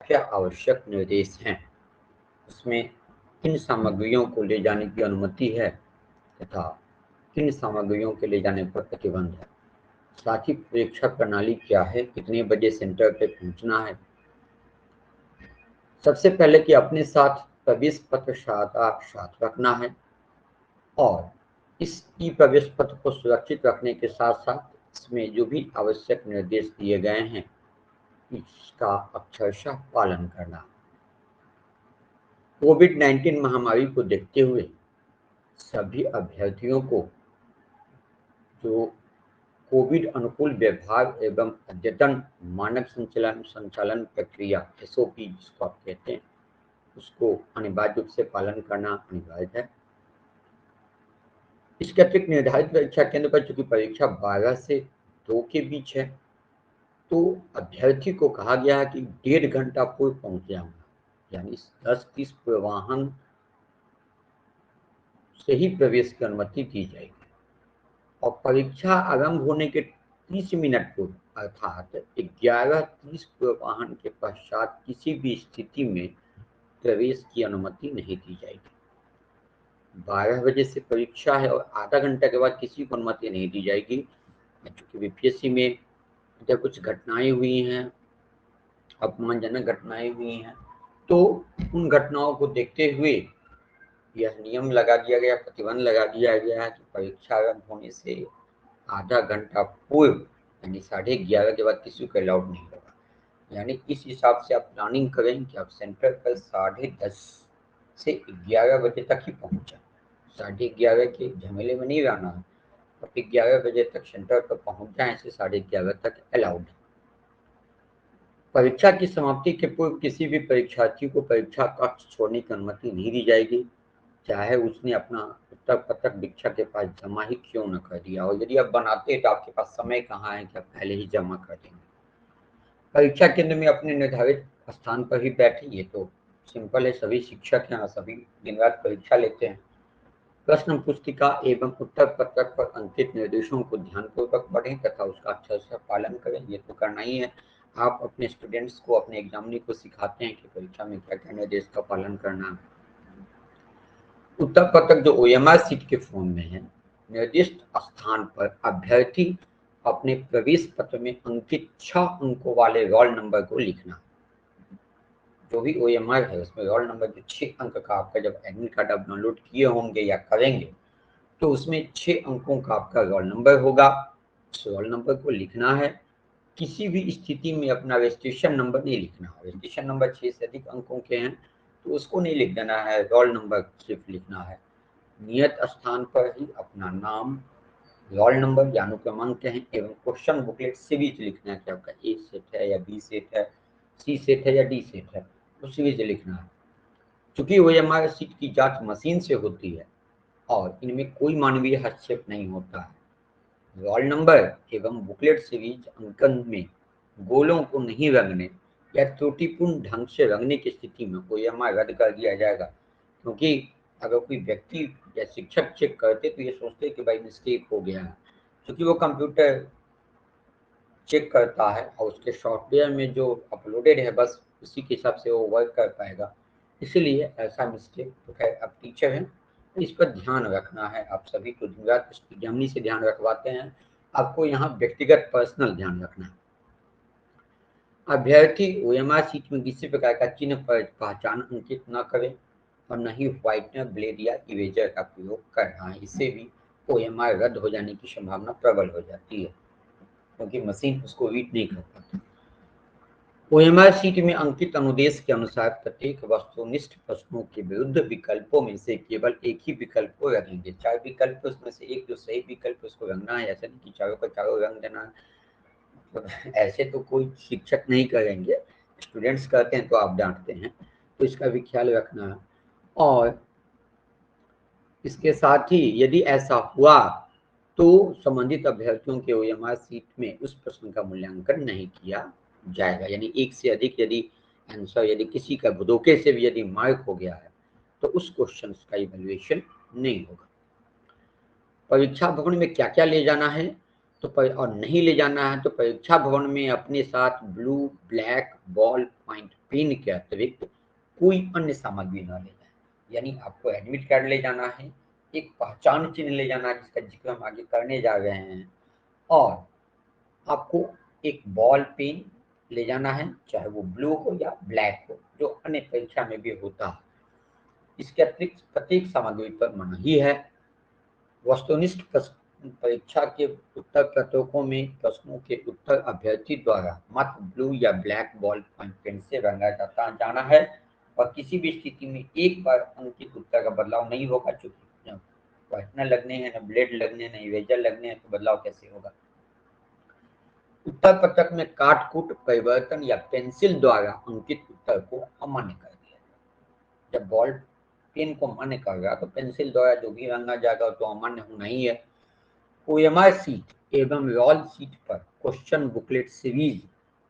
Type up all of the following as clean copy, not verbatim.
क्या आवश्यक निर्देश हैं, उसमें किन सामग्रियों को ले जाने की अनुमति है तथा किन सामग्रियों के ले जाने पर प्रतिबंध है। साथ ही परीक्षा प्रणाली क्या है, कितने बजे सेंटर पे पहुंचना है। सबसे पहले कि अपने साथ प्रवेश पत्र साथ रखना है और इस ई प्रवेश पत्र को सुरक्षित रखने के साथ साथ इसमें जो भी आवश्यक निर्देश दिए गए हैं इसका अक्षरशः पालन करना। कोविड-19 महामारी को देखते हुए सभी अभ्यर्थियों को जो कोविड अनुकूल व्यवहार एवं अद्यतन मानक संचालन प्रक्रिया SOP जिसको आप कहते हैं उसको अनिवार्य रूप से पालन करना अनिवार्य है। इसके अतिरिक्त निर्धारित परीक्षा केंद्र पर चूंकि परीक्षा 12 से 2 के बीच है तो अभ्यर्थी को कहा गया है कि 1.5 घंटा पूर्व पहुंच जाऊंगा, यानी 10:30 पूर्वाह्न से ही प्रवेश की अनुमति दी जाएगी और परीक्षा आरंभ होने के 30 मिनट पूर्व अर्थात 11:30 पूर्वाह्न के पश्चात किसी भी स्थिति में प्रवेश की अनुमति नहीं दी जाएगी। 12 बजे से परीक्षा है और आधा घंटा के बाद किसी को अनुमति नहीं दी जाएगी। क्योंकि बीपीएससी में जब कुछ घटनाएं हुई हैं, अपमानजनक घटनाएं हुई हैं, तो उन घटनाओं को देखते हुए यह नियम लगा दिया गया, प्रतिबंध लगा दिया गया है कि परीक्षा आरंभ होने से आधा घंटा पूर्व यानी 11:30 के बाद किसी को अलाउड नहीं होगा। यानी इस हिसाब से आप प्लानिंग करें कि आप सेंटर पर 10:30 से 11 बजे तक ही पहुंच जाए। 11:30 के झमेले में नहीं रहना है, आप 11 बजे तक सेंटर पर पहुंच जाए, ऐसे 11:30 तक अलाउड है। परीक्षा की समाप्ति के पूर्व किसी भी परीक्षार्थी को परीक्षा कक्ष छोड़ने की अनुमति नहीं दी जाएगी, चाहे उसने अपना उत्तर पत्र परीक्षा के पास जमा ही क्यों न कर दिया और यदि आप बनाते हैं तो आपके पास समय कहाँ है कि आप पहले ही जमा कर देंगे। परीक्षा केंद्र में अपने निर्धारित स्थान पर ही बैठे, ये तो सिंपल है, सभी शिक्षक हैं और सभी दिन रात परीक्षा लेते हैं। प्रश्न पुस्तिका एवं उत्तर पत्रक पर अंकित निर्देशों को ध्यानपूर्वक पढ़ें तथा उसका अच्छे से पालन करें, ये तो करना ही है। आप अपने स्टूडेंट्स को, अपने एग्जामिनी को सिखाते हैं कि परीक्षा में क्या क्या निर्देश का पालन करना है। उत्तर पत्रक जो OMR सीट के फॉर्म में है, निर्दिष्ट स्थान पर अभ्यर्थी अपने प्रवेश पत्र में अंकित 6 अंकों वाले रोल नंबर को लिखना। जो भी OMR है उसमें रोल नंबर जो 6 अंक का आपका जब एडमिट कार्ड आप डाउनलोड किए होंगे या करेंगे तो उसमें 6 अंकों का आपका रोल नंबर होगा। उस रोल नंबर को लिखना है। किसी भी स्थिति में अपना रजिस्ट्रेशन नंबर नहीं लिखना। रजिस्ट्रेशन नंबर 6 से अधिक अंकों के हैं तो उसको नहीं लिख देना है, रोल नंबर सिर्फ लिखना है। नियत स्थान पर ही अपना नाम, रोल नंबर या अनुक्रमांक हैं एवं क्वेश्चन बुकलेट सीरीज लिखना है कि आपका A सेट है या B सेट है, C सेट है या D सेट है, तो सीरीज लिखना है। चूंकि OMR सीट की जांच मशीन से होती है और इनमें कोई मानवीय हस्तक्षेप नहीं होता है। रोल नंबर एवं बुकलेट सीरीज अंकन में गोलों को नहीं रंगने या त्रुटिपूर्ण ढंग से रंगने की स्थिति में OMR रद्द कर दिया जाएगा, क्योंकि अगर कोई व्यक्ति या शिक्षक चेक करते तो ये सोचते कि भाई मिस्टेक हो गया है, क्योंकि वो कंप्यूटर चेक करता है और उसके सॉफ्टवेयर में जो अपलोडेड है बस उसी के हिसाब से वो वर्क कर पाएगा। इसीलिए ऐसा मिस्टेक तो खैर आप टीचर हैं, इस पर ध्यान रखना है। आप सभी को दिन रात एग्जामिनी से ध्यान रखवाते हैं, आपको यहाँ व्यक्तिगत पर्सनल ध्यान रखना है। अभ्यर्थी OMR सीट में किसी प्रकार का चिन्ह पर पहचान अंकित न करें और न ही व्हाइटनर, ब्लेड या इरेजर का प्रयोग करना है। इससे भी OMR रद्द हो जाने की संभावना प्रबल हो जाती है, क्योंकि मशीन उसको रीड नहीं कर पाती। OMR सीट में अंकित अनुदेश के अनुसार प्रत्येक वस्तुनिष्ठ प्रश्नों के विरुद्ध विकल्पों में से केवल एक ही विकल्प को रखेंगे। 4 विकल्प उसमें से एक जो सही विकल्प उसको रंगना है, ऐसा नहीं कि चारों का चारों रंग देना है। तो ऐसे तो कोई शिक्षक नहीं करेंगे, स्टूडेंट्स करते हैं तो आप डांटते हैं, तो इसका भी ख्याल रखना है। और इसके साथ ही यदि ऐसा हुआ तो संबंधित अभ्यर्थियों के OMR सीट में उस प्रश्न का मूल्यांकन नहीं किया जाएगा। यानी एक से अधिक यदि आंसर, यदि किसी का धोखे से भी यदि मार्क हो गया है तो उस क्वेश्चन का इवैल्यूएशन नहीं होगा। परीक्षा भवन में क्या क्या ले जाना है तो और नहीं ले जाना है, तो परीक्षा भवन में अपने साथ blue, black, ball point pen के अतिरिक्त कोई अन्य सामग्री न ले जाए। यानी आपको एडमिट कार्ड ले जाना है, एक पहचान चिन्ह ले जाना है जिसका जिक्र हम आगे करने जा रहे हैं, और आपको एक बॉल पेन ले जाना है, चाहे वो ब्लू हो या ब्लैक हो, जो अन्य परीक्षा में भी होता है। इसके अतिरिक्त प्रत्येक सामग्री पर मनाही है। वस्तुनिष्ठ परीक्षा के उत्तर पत्रों में प्रश्नों के उत्तर अभ्यर्थी द्वारा मात्र ब्लू या ब्लैक बॉल पेन से रंगा जाना है, और किसी भी स्थिति में एक बार अंकित उत्तर का बदलाव नहीं होगा। चूंकि व्हाइटनर लगने हैं, न ब्लेड लगने हैं, न इरेजर लगने हैं, तो बदलाव कैसे होगा। उत्तर पत्रक में काट-कूट परिवर्तन या पेंसिल द्वारा अंकित उत्तर को अमान्य कर दिया जाएगा। जब बॉल पेन को मान्य करेगा तो पेंसिल द्वारा जो भी रंगा जाएगा तो अमान्य होना ही है। ओएमआर सीट एवं रोल सीट पर क्वेश्चन बुकलेट सीरीज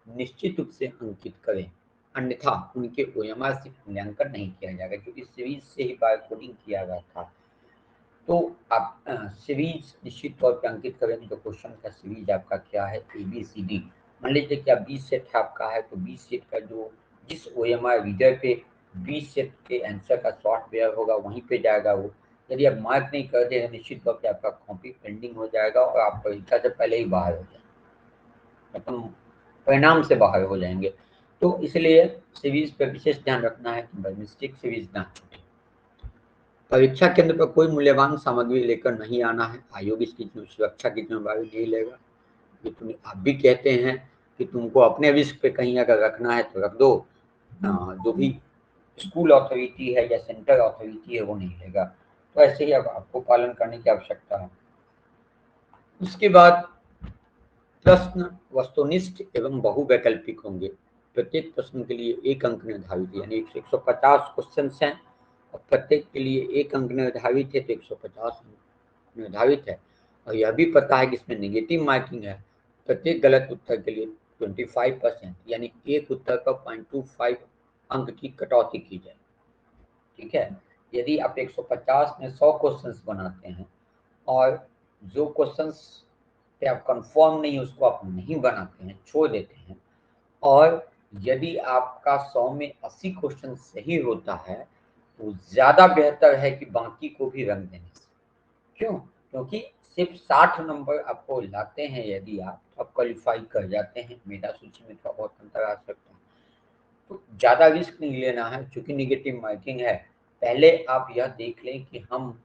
निश्चित रूप से अंकित करें, अन्यथा उनके ओएमआर से मूल्यांकन नहीं किया जाएगा, क्योंकि सीरीज से ही बार कोडिंग किया गया था। तो आप सीरीज निश्चित तौर पर अंकित करेंगे। तो क्वेश्चन का सीरीज आपका क्या है, ABCD। मान लीजिए कि 20 सेट आपका है, तो 20 सेट का जो जिस OMR रीडर पे 20 सेट के आंसर का सॉफ्टवेयर होगा वहीं पे जाएगा वो। यदि आप मार्क नहीं करते हैं, निश्चित तौर पे आपका कॉपी पेंडिंग हो जाएगा और आप परीक्षा से पहले ही बाहर हो जाएंगे, मतलब परिणाम से बाहर हो जाएंगे। तो इसलिए सीरीज पे विशेष ध्यान रखना है कि बाय मिस्टेक सीरीज ना छूटे। परीक्षा केंद्र पर कोई मूल्यवान सामग्री लेकर नहीं आना है। आयोग इसकी सुरक्षा की जिम्मेदारी नहीं लेगा। ये तुम आप भी कहते हैं कि तुमको अपने रिस्क पे कहीं अगर रखना है तो रख दो, जो भी स्कूल अथॉरिटी है या सेंटर अथॉरिटी है वो नहीं लेगा। तो ऐसे ही अब आपको पालन करने की आवश्यकता है। उसके बाद प्रश्न वस्तुनिष्ठ एवं बहुवैकल्पिक होंगे। प्रत्येक प्रश्न के लिए 1 अंक निर्धारित है, यानी 150 क्वेश्चन हैं और प्रत्येक के लिए 1 अंक निर्धारित है, तो 150 निर्धारित है। और यह भी पता है कि इसमें नेगेटिव मार्किंग है। प्रत्येक गलत उत्तर के लिए 25%, यानी एक उत्तर पर 0.25 अंक की कटौती की जाए। ठीक है। यदि आप 150 में 100 क्वेश्चंस बनाते हैं और जो क्वेश्चंस पे आप कंफर्म नहीं उसको आप नहीं बनाते हैं, छोड़ देते हैं, और यदि आपका 100 में 80 क्वेश्चन सही होता है तो ज़्यादा बेहतर है कि बाकी को भी रंग देने से। क्यों? क्योंकि सिर्फ 60 नंबर आपको लाते हैं, यदि आप क्वालिफाई कर जाते हैं। मेधा सूची में थोड़ा बहुत अंतर आ सकता है, तो ज़्यादा रिस्क नहीं लेना है। चूंकि निगेटिव मार्किंग है, पहले आप यह देख लें कि हम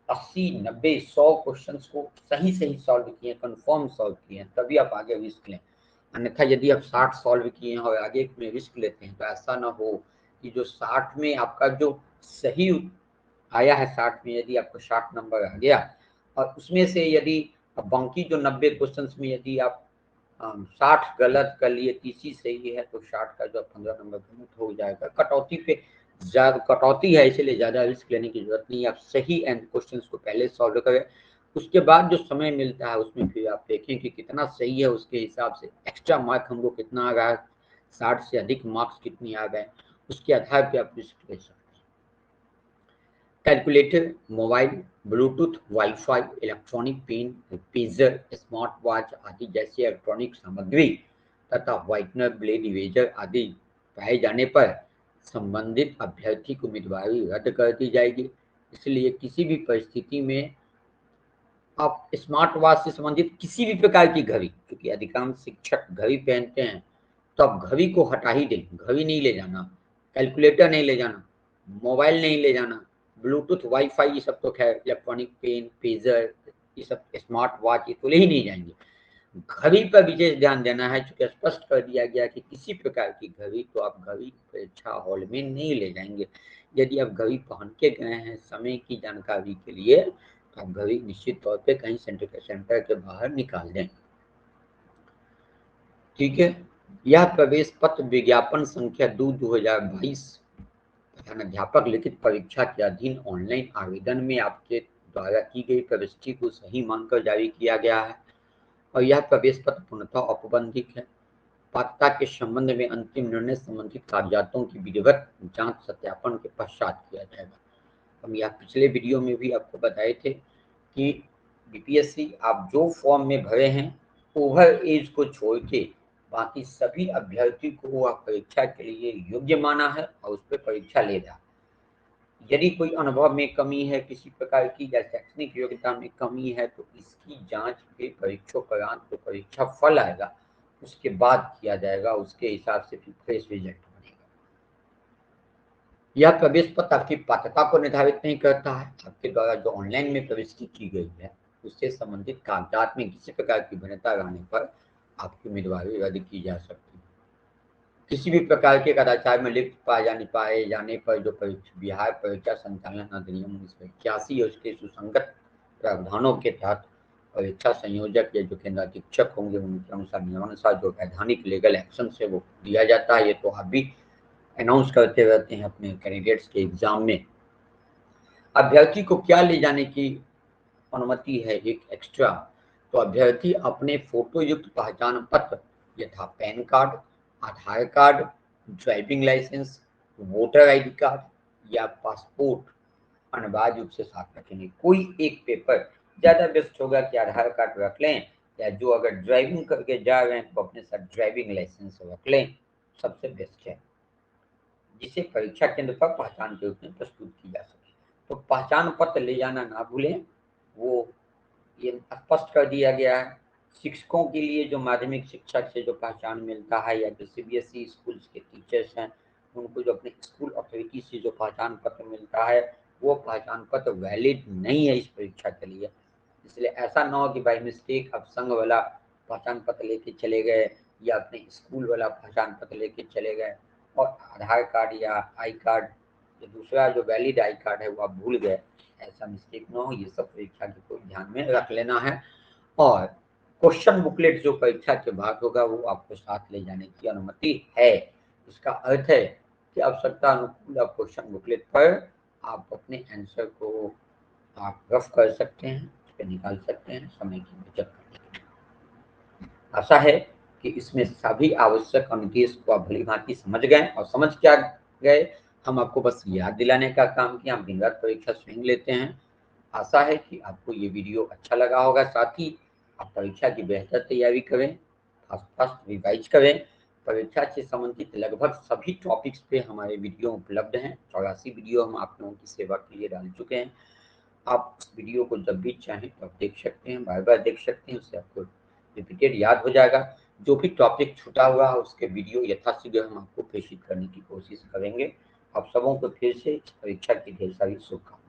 80, 90, 100 क्वेश्चंस को सही सॉल्व किए, कंफर्म सॉल्व किए हैं, तभी आप आगे रिस्क लें। अन्यथा यदि आप 60 सॉल्व किए हैं और आगे में रिस्क लेते हैं तो ऐसा ना हो कि जो 60 में आपका जो सही आया है, 60 में यदि आपको 60 नंबर आ गया और उसमें से यदि बाकी जो 90 क्वेश्चंस में यदि आप 60 गलत कर लिए, 30 सही है, तो 60 का जो 15 नंबर गलत हो जाएगा। कटौती पे ज़्यादा कटौती है, इसलिए ज़्यादा रिस्क लेने की जरूरत नहीं है। आप सही एंड क्वेश्चंस को पहले सॉल्व करें, उसके बाद जो समय मिलता है उसमें फिर आप देखें कि कितना सही है, उसके हिसाब से एक्स्ट्रा मार्क हमको कितना आ रहा है, 60 से अधिक मार्क्स कितनी आ गए, उसके आधार पर आप रिस्क ले सकते हैं। Calculator, mobile, bluetooth, wifi, electronic pen, pager, smart watch आदि जैसी इलेक्ट्रॉनिक सामग्री तथा व्हाइटनर, ब्लेड, इरेजर आदि पाए जाने पर संबंधित अभ्यर्थी की उम्मीदवारी रद्द कर दी जाएगी। इसलिए किसी भी परिस्थिति में आप स्मार्ट वॉच से संबंधित किसी भी प्रकार की घड़ी, क्योंकि अधिकांश शिक्षक घड़ी पहनते हैं, तो आप घड़ी को हटा ही दें। घड़ी नहीं ले जाना, कैलकुलेटर नहीं ले जाना, मोबाइल नहीं ले जाना, ब्लूटूथ, वाईफाई, ये सब तो खैर, इलेक्ट्रॉनिक पेन, पेजर, ये सब स्मार्ट वॉच ये तो ले ही नहीं जाएंगे। घड़ी पर विशेष ध्यान देना है, चूंकि स्पष्ट कर दिया गया कि किसी प्रकार की घड़ी तो आप घड़ी परीक्षा हॉल में नहीं ले जाएंगे। यदि आप घड़ी पहन के गए हैं समय की जानकारी के लिए, तो आप घड़ी निश्चित तौर पे कहीं सेंटर के बाहर निकाल दें। ठीक है। यह प्रवेश पत्र विज्ञापन संख्या 2/2022 प्रधानाध्यापक लिखित परीक्षा के अधीन ऑनलाइन आवेदन में आपके द्वारा की गई प्रविष्टि को सही मानकर जारी किया गया है, और यह प्रवेश पत्र पूर्णतः औपबंधिक है। पात्रता के संबंध में अंतिम निर्णय संबंधित कागजातों की विधिवत जांच सत्यापन के पश्चात किया जाएगा। हम यह पिछले वीडियो में भी आपको बताए थे कि बीपीएससी आप जो फॉर्म में भरे हैं ओवर एज को छोड़ के बाकी सभी अभ्यर्थी को वह परीक्षा के लिए योग्य माना है और उस पर परीक्षा ले रहा है। यदि कोई अनुभव में कमी है, किसी प्रकार की या शैक्षणिक योग्यता में कमी है, तो इसकी जांच फिर परीक्षोपरांत जो परीक्षा फल आएगा उसके बाद किया जाएगा। उसके हिसाब से फिर फ्रेश रिजल्ट बनेगा। यह प्रवेश पत्र आपकी पात्रता को निर्धारित नहीं करता है। आपके द्वारा जो ऑनलाइन में प्रविष्टि की गई है उससे संबंधित कागजात में किसी प्रकार की भिन्नता रहने पर आपकी उम्मीदवारी रद्द की जा सकती है। किसी भी प्रकार के कदाचार में लिप्त पाए जाने पर जो बिहार परीक्षा संचालन अधिनियम 1981 और उसके सुसंगत प्रावधानों के तहत परीक्षा संयोजक या जो केंद्र अधीक्षक होंगे उनके अनुसार नियमानुसार जो वैधानिक लीगल एक्शन से वो दिया जाता है। ये तो आप भी अनाउंस करते रहते हैं अपने कैंडिडेट्स के एग्जाम में। अभ्यर्थी को क्या ले जाने की अनुमति है एक एक्स्ट्रा? तो अभ्यर्थी अपने फोटो युक्त पहचान पत्र यथा pan card, Aadhaar card, driving licence, voter ID card या पासपोर्ट अनिवार्य रूप से साथ रखेंगे। कोई एक पेपर ज्यादा बेस्ट होगा कि आधार कार्ड रख लें, या जो अगर ड्राइविंग करके जा रहे हैं तो अपने साथ ड्राइविंग लाइसेंस रख लें, सबसे बेस्ट है, जिसे परीक्षा केंद्र पर पहचान के रूप में प्रस्तुत की जा सके। तो पहचान पत्र ले जाना ना भूलें। वो ये स्पष्ट कर दिया गया है। शिक्षकों के लिए जो माध्यमिक शिक्षक से जो पहचान मिलता है या जो सीबीएसई स्कूल के टीचर्स हैं उनको जो अपने स्कूल अथॉरिटी से जो पहचान पत्र मिलता है वो पहचान पत्र वैलिड नहीं है इस परीक्षा के लिए। इसलिए ऐसा ना हो कि बाई मिस्टेक आप संघ वाला पहचान पत्र लेके चले गए या अपने स्कूल वाला पहचान पत्र लेके चले गए और आधार कार्ड या आई कार्ड या दूसरा जो वैलिड आई कार्ड है वो आप भूल गए। ऐसा मिस्टेक ना हो, ये सब परीक्षा के को ध्यान में रख लेना है। और क्वेश्चन बुकलेट जो परीक्षा के बाद होगा वो आपको साथ ले जाने की अनुमति है। इसका अर्थ है कि आवश्यकता अनुकूल आप क्वेश्चन बुकलेट पर आप अपने आंसर को आप रफ कर सकते हैं, उस पर निकाल सकते हैं समय की बचत करने के लिए। आशा है कि इसमें सभी आवश्यक अनुदेश को आप भली भांति समझ गए और समझ क्या गए, हम आपको बस याद दिलाने का काम किया। हम दिन रात परीक्षा स्वयं लेते हैं। आशा है कि आपको ये वीडियो अच्छा लगा होगा। साथ ही आप परीक्षा की बेहतर तैयारी करें, फास्ट फास्ट रिवाइज करें। परीक्षा से संबंधित लगभग सभी टॉपिक्स पे हमारे वीडियो उपलब्ध हैं। 84 वीडियो हम आप लोगों की सेवा के लिए डाल चुके हैं। आप इस वीडियो को जब भी चाहें तो आप देख सकते हैं, बार बार देख सकते हैं, उससे आपको रिपीटेड याद हो जाएगा। जो भी टॉपिक छूटा हुआ है उसके वीडियो यथाशीघ्र हम आपको प्रेषित करने की कोशिश करेंगे। आप सबों को फिर से परीक्षा की ढेर सारी शुभकामनाएं।